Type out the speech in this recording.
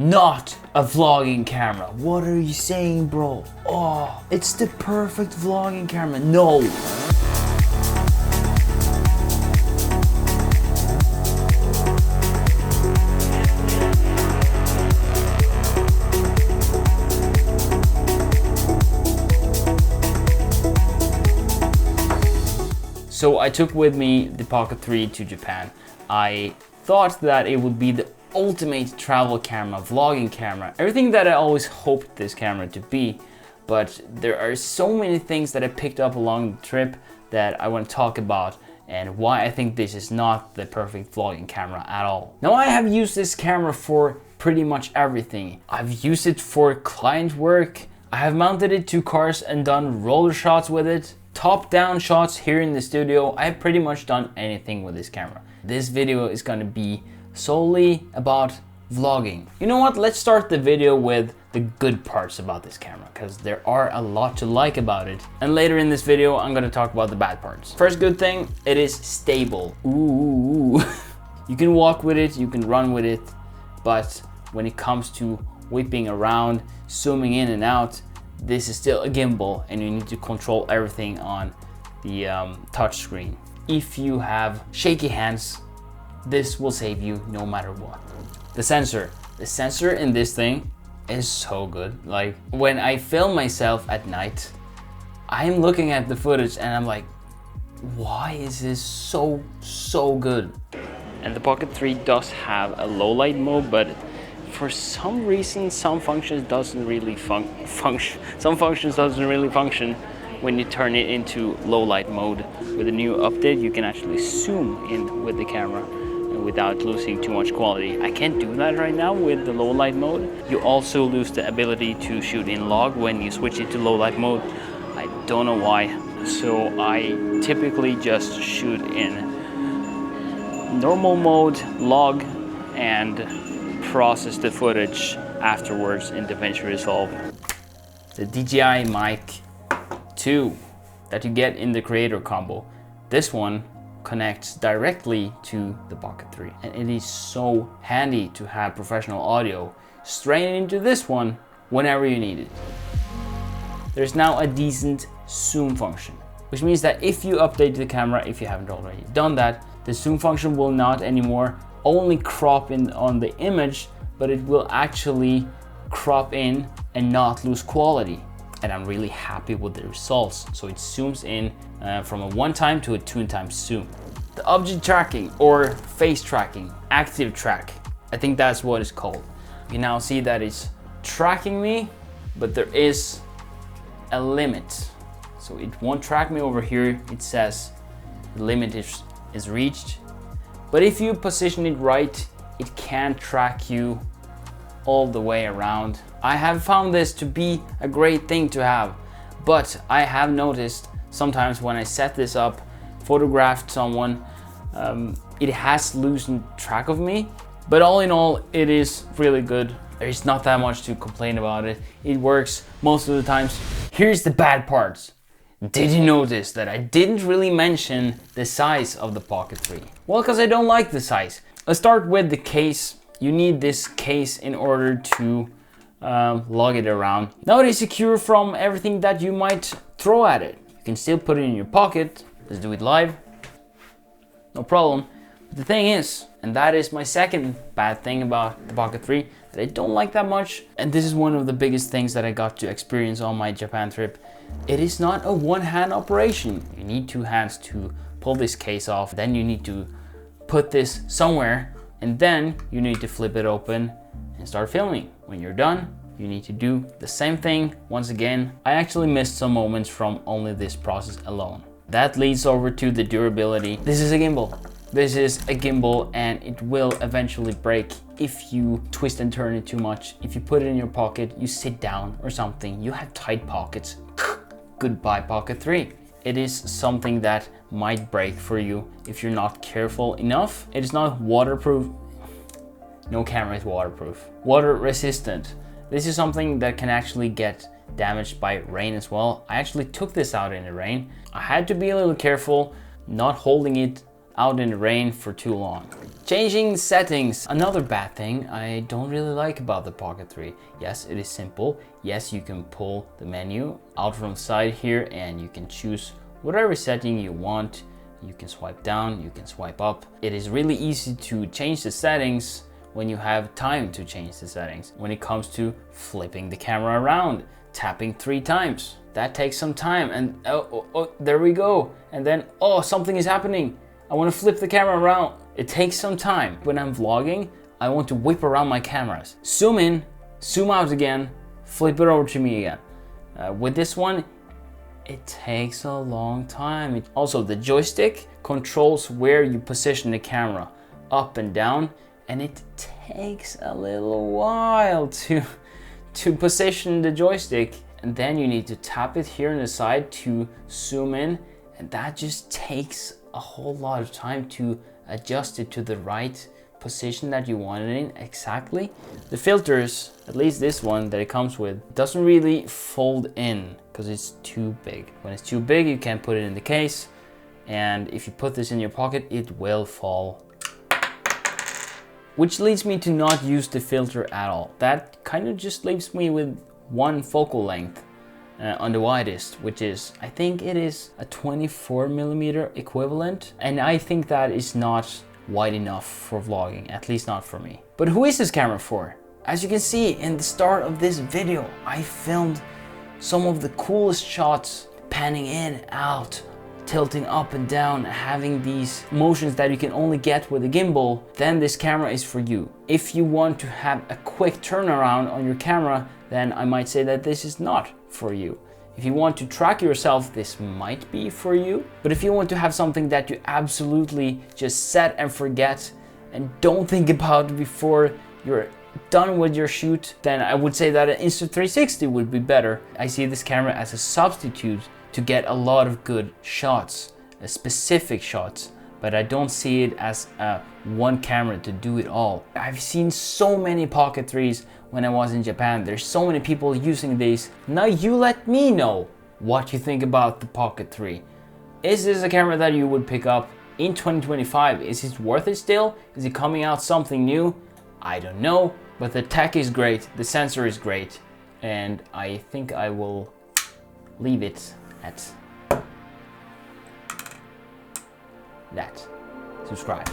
not a vlogging camera. What are you saying, bro? Oh, it's the perfect vlogging camera. No. So I took with me the Pocket 3 to Japan. I thought that it would be the ultimate travel camera, vlogging camera, everything that I always hoped this camera to be. But there are so many things that I picked up along the trip that I want to talk about and why I think this is not the perfect vlogging camera at all. Now, I have used this camera for pretty much everything. I've used it for client work. I have mounted it to cars and done roller shots with it. Top-down shots here in the studio. I've pretty much done anything with this camera. This video is gonna be solely about vlogging. You know what? Let's start the video with the good parts about this camera, because there are a lot to like about it. And later in this video, I'm gonna talk about the bad parts. First good thing, it is stable. Ooh. You can walk with it, you can run with it, but when it comes to whipping around, zooming in and out, this is still a gimbal and you need to control everything on the touch screen. If you have shaky hands, this will save you no matter what. The sensor in this thing is so good. Like, when I film myself at night, I'm looking at the footage and I'm like, why is this so good? And the Pocket 3 does have a low light mode, but for some reason, some functions doesn't really function. Some functions doesn't really function when you turn it into low light mode. With the new update, you can actually zoom in with the camera without losing too much quality. I can't do that right now with the low light mode. You also lose the ability to shoot in log when you switch it to low light mode. I don't know why. So I typically just shoot in normal mode, log, and process the footage afterwards in DaVinci Resolve. The DJI Mic 2 that you get in the creator combo. This one connects directly to the Pocket 3, and it is so handy to have professional audio straight into this one whenever you need it. There's now a decent zoom function, which means that if you update the camera, if you haven't already done that, the zoom function will not anymore only crop in on the image, but it will actually crop in and not lose quality. And I'm really happy with the results. So it zooms in from a 1x to a 2x zoom. The object tracking or face tracking, active track, I think that's what it's called. You now see that it's tracking me, but there is a limit. So it won't track me over here. It says the limit is reached. But if you position it right, it can track you all the way around. I have found this to be a great thing to have, but I have noticed sometimes when I set this up, photographed someone, it has loosened track of me. But all in all, it is really good. There's not that much to complain about it. It works most of the times. Here's the bad parts. Did you notice that I didn't really mention the size of the Pocket 3? Well, because I don't like the size. Let's start with the case. You need this case in order to lug it around. Now it is secure from everything that you might throw at it. You can still put it in your pocket. Let's do it live. No problem. But the thing is, and that is my second bad thing about the Pocket 3, that I don't like that much. And this is one of the biggest things that I got to experience on my Japan trip. It is not a one-hand operation. You need two hands to pull this case off. Then you need to put this somewhere, and then you need to flip it open and start filming. When you're done, you need to do the same thing once again. I actually missed some moments from only this process alone. That leads over to the durability. This is a gimbal. This is a gimbal, and it will eventually break if you twist and turn it too much. If you put it in your pocket, you sit down or something, you have tight pockets. Goodbye Pocket 3. It is something that might break for you if you're not careful enough. It is not waterproof. No camera is waterproof. Water resistant. This is something that can actually get damaged by rain as well. I actually took this out in the rain. I had to be a little careful, not holding it out in the rain for too long. Changing settings, another bad thing I don't really like about the Pocket 3. Yes, it is simple. Yes, you can pull the menu out from the side here and you can choose whatever setting you want. You can swipe down, you can swipe up. It is really easy to change the settings when you have time to change the settings. When it comes to flipping the camera around, tapping 3 times, that takes some time, and oh, there we go. And then, oh, something is happening. I want to flip the camera around. It takes some time. When I'm vlogging, I want to whip around my cameras. Zoom in, zoom out again, flip it over to me again. With this one, it takes a long time. Also, the joystick controls where you position the camera, up and down, and it takes a little while to position the joystick. And then you need to tap it here on the side to zoom in, and that just takes a whole lot of time to adjust it to the right position that you want it in exactly. The filters, at least this one that it comes with, doesn't really fold in because it's too big. When it's too big, you can't put it in the case, and if you put this in your pocket, it will fall. Which leads me to not use the filter at all. That kind of just leaves me with one focal length on the widest, which is, I think it is a 24mm equivalent, and I think that is not wide enough for vlogging, at least not for me. But who is this camera for? As you can see in the start of this video, I filmed some of the coolest shots, panning in, out, tilting up and down, having these motions that you can only get with a gimbal. Then this camera is for you. If you want to have a quick turnaround on your camera, then I might say that this is not for you. If you want to track yourself, this might be for you. But if you want to have something that you absolutely just set and forget and don't think about before you're done with your shoot, then I would say that an Insta360 would be better. I see this camera as a substitute to get a lot of good shots, specific shots, but I don't see it as one camera to do it all. I've seen so many Pocket 3s when I was in Japan. There's so many people using these. Now you let me know what you think about the Pocket 3. Is this a camera that you would pick up in 2025? Is it worth it still? Is it coming out something new? I don't know, but the tech is great, the sensor is great, and I think I will leave it at that. Subscribe.